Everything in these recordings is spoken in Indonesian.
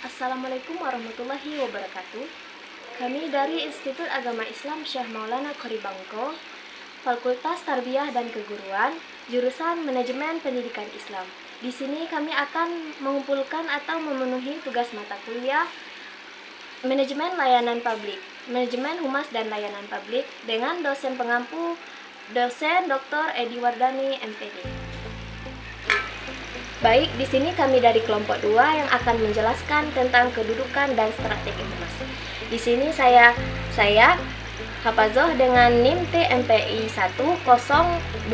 Assalamualaikum warahmatullahi wabarakatuh. Kami dari Institut Agama Islam Syekh Maulana Koribangko, Fakultas Tarbiyah dan Keguruan, jurusan Manajemen Pendidikan Islam. Di sini kami akan mengumpulkan atau memenuhi tugas mata kuliah Manajemen Layanan Publik, Manajemen Humas dan Layanan Publik dengan dosen pengampu, dosen Dr. Edi Wardani, MPD. Baik, di sini kami dari kelompok 2 yang akan menjelaskan tentang kedudukan dan strategi humas. Di sini saya Hafazoh dengan NIM TMPI 10-2022-006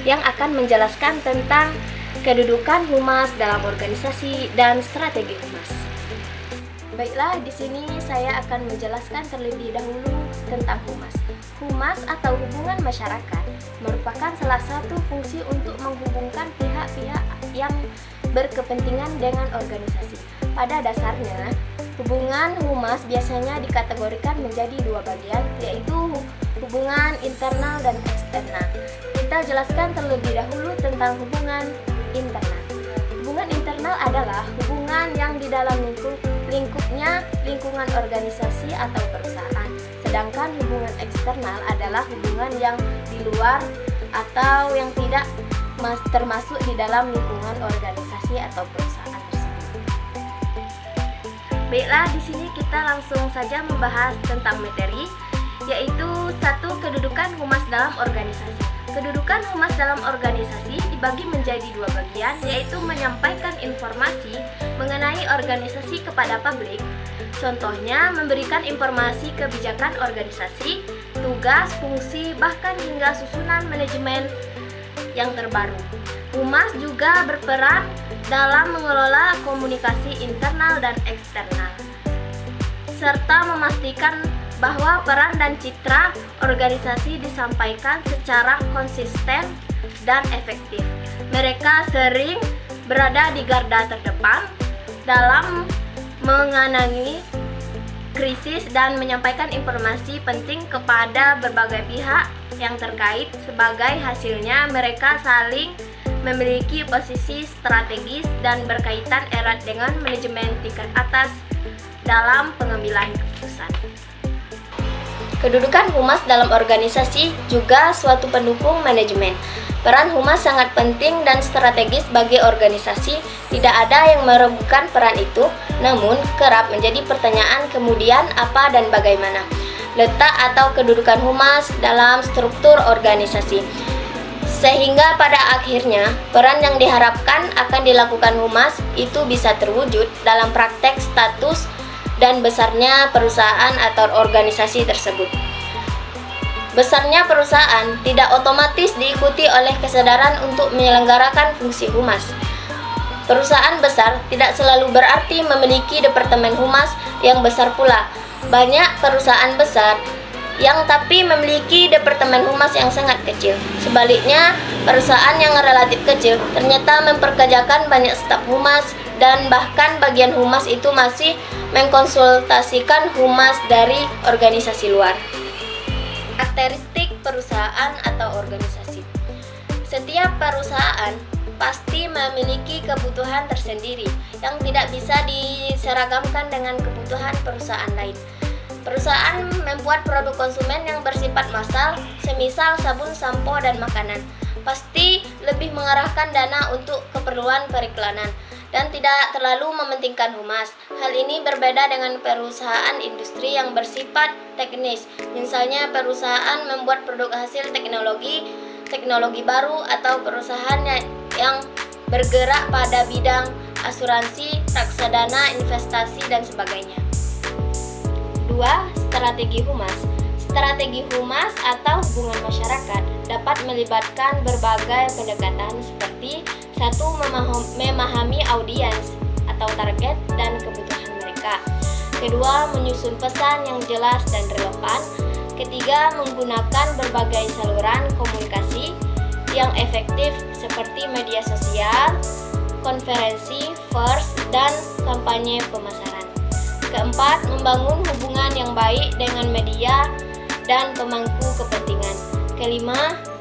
yang akan menjelaskan tentang kedudukan humas dalam organisasi dan strategi humas. Baiklah, di sini saya akan menjelaskan terlebih dahulu tentang humas. Humas atau hubungan masyarakat merupakan salah satu fungsi untuk menghubungkan pihak-pihak yang berkepentingan dengan organisasi. Pada dasarnya, hubungan humas biasanya dikategorikan menjadi 2 bagian, yaitu hubungan internal dan eksternal. Kita jelaskan terlebih dahulu tentang hubungan internal. Hubungan internal adalah hubungan yang di dalam lingkupnya lingkungan organisasi atau perusahaan. Sedangkan hubungan eksternal adalah hubungan yang di luar atau yang tidak termasuk di dalam lingkungan organisasi atau perusahaan tersebut. Baiklah, di sini kita langsung saja membahas tentang materi, yaitu 1. Kedudukan humas dalam organisasi. Kedudukan humas dalam organisasi dibagi menjadi 2 bagian, yaitu menyampaikan informasi mengenai organisasi kepada publik. Contohnya, memberikan informasi kebijakan organisasi, tugas, fungsi, bahkan hingga susunan manajemen yang terbaru. Humas juga berperan dalam mengelola komunikasi internal dan eksternal, serta memastikan bahwa peran dan citra organisasi disampaikan secara konsisten dan efektif. Mereka sering berada di garda terdepan dalam menangani krisis dan menyampaikan informasi penting kepada berbagai pihak yang terkait. Sebagai hasilnya, mereka saling memiliki posisi strategis dan berkaitan erat dengan manajemen tingkat atas dalam pengambilan keputusan. Kedudukan humas dalam organisasi juga suatu pendukung manajemen. Peran humas sangat penting dan strategis bagi organisasi. Tidak ada yang meragukan peran itu, namun kerap menjadi pertanyaan kemudian apa dan bagaimana letak atau kedudukan humas dalam struktur organisasi. Sehingga pada akhirnya, peran yang diharapkan akan dilakukan humas itu bisa terwujud dalam praktek status dan besarnya perusahaan atau organisasi tersebut. Besarnya perusahaan tidak otomatis diikuti oleh kesadaran untuk menyelenggarakan fungsi humas. Perusahaan besar tidak selalu berarti memiliki departemen humas yang besar pula. Banyak perusahaan besar yang tapi memiliki departemen humas yang sangat kecil. Sebaliknya, perusahaan yang relatif kecil ternyata memperkerjakan banyak staf humas dan bahkan bagian humas itu masih mengkonsultasikan humas dari organisasi luar. Karakteristik perusahaan atau organisasi. Setiap perusahaan pasti memiliki kebutuhan tersendiri yang tidak bisa diseragamkan dengan kebutuhan perusahaan lain. Perusahaan membuat produk konsumen yang bersifat massal, semisal sabun, sampo, dan makanan. Pasti lebih mengarahkan dana untuk keperluan periklanan dan tidak terlalu mementingkan humas. Hal ini berbeda dengan perusahaan industri yang bersifat teknis. Misalnya perusahaan membuat produk hasil teknologi baru, atau perusahaan yang bergerak pada bidang asuransi, reksadana, investasi, dan sebagainya. 2. Strategi humas. Strategi humas atau hubungan masyarakat dapat melibatkan berbagai pendekatan seperti 1. Memahami audiens atau target dan kebutuhan mereka. 2. Menyusun pesan yang jelas dan relevan. 3. Menggunakan berbagai saluran komunikasi yang efektif seperti media sosial, konferensi, first, dan kampanye pemasaran. 4. Membangun hubungan yang baik dengan media dan pemangku kepentingan. 5.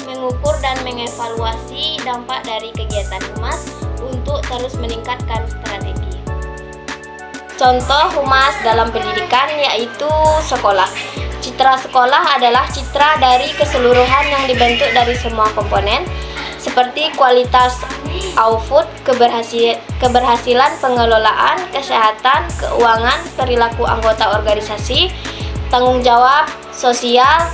Mengukur dan mengevaluasi dampak dari kegiatan humas untuk harus meningkatkan strategi. Contoh humas dalam pendidikan yaitu sekolah. Citra sekolah adalah citra dari keseluruhan yang dibentuk dari semua komponen seperti kualitas output, keberhasilan pengelolaan, kesehatan, keuangan, perilaku anggota organisasi, tanggung jawab sosial,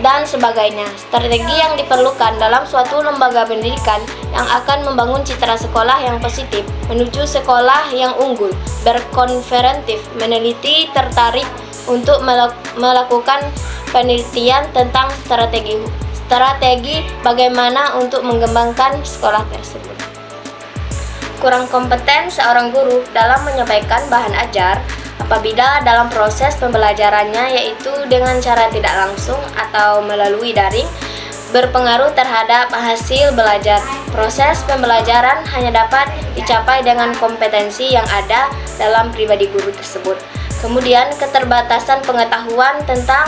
dan sebagainya. Strategi yang diperlukan dalam suatu lembaga pendidikan yang akan membangun citra sekolah yang positif, menuju sekolah yang unggul, berkonferentif, meneliti, tertarik untuk melakukan penelitian tentang strategi bagaimana untuk mengembangkan sekolah tersebut. Kurang kompeten seorang guru dalam menyampaikan bahan ajar apabila dalam proses pembelajarannya, yaitu dengan cara tidak langsung atau melalui daring, berpengaruh terhadap hasil belajar. Proses pembelajaran hanya dapat dicapai dengan kompetensi yang ada dalam pribadi guru tersebut. Kemudian keterbatasan pengetahuan tentang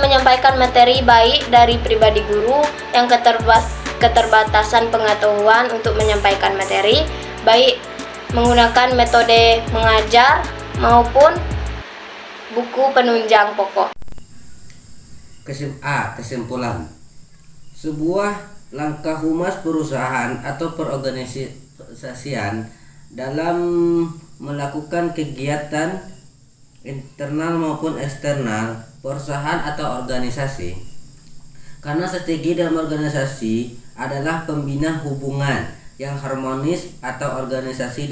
menyampaikan materi baik dari pribadi guru yang keterbatasan pengetahuan untuk menyampaikan materi baik menggunakan metode mengajar maupun buku penunjang pokok. Kesimpulan. Sebuah langkah humas perusahaan atau perorganisasian dalam melakukan kegiatan internal maupun eksternal perusahaan atau organisasi. Karena strategi dalam organisasi adalah pembina hubungan yang harmonis atau organisasi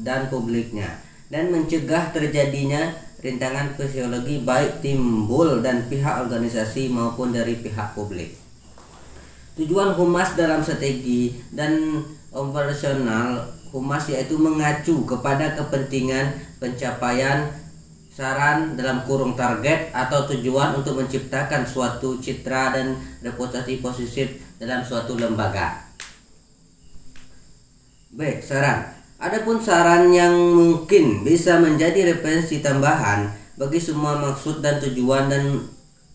dan publiknya, dan mencegah terjadinya rintangan psikologi baik timbul dan pihak organisasi maupun dari pihak publik. Tujuan humas dalam strategi dan operasional humas yaitu mengacu kepada kepentingan pencapaian saran dalam kurung target atau tujuan untuk menciptakan suatu citra dan reputasi positif dalam suatu lembaga. Baik, saran. Adapun saran yang mungkin bisa menjadi referensi tambahan bagi semua maksud dan tujuan dan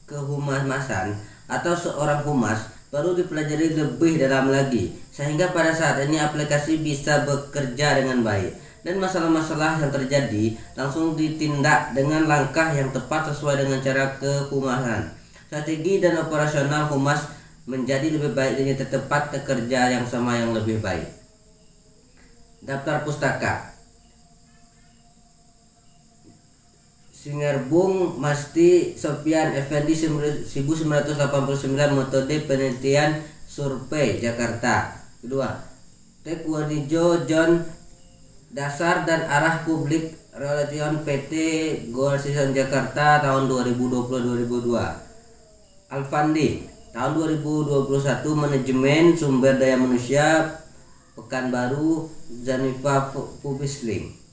kehumasan atau seorang humas perlu dipelajari lebih dalam lagi, sehingga pada saat ini aplikasi bisa bekerja dengan baik dan masalah-masalah yang terjadi langsung ditindak dengan langkah yang tepat sesuai dengan cara kehumasan. Strategi dan operasional humas menjadi lebih baik dan tepat kerja yang sama yang lebih baik. Daftar pustaka. Singerbung Masti Sofian Effendi 1989, metode penelitian survei Jakarta. Kedua, Tekwanijo John, Dasar dan Arah Public Relation PT Goal Jakarta tahun 2020-2022. Alfandi tahun 2021, Manajemen Sumber Daya Manusia Pekanbaru, Zanifa Publishing.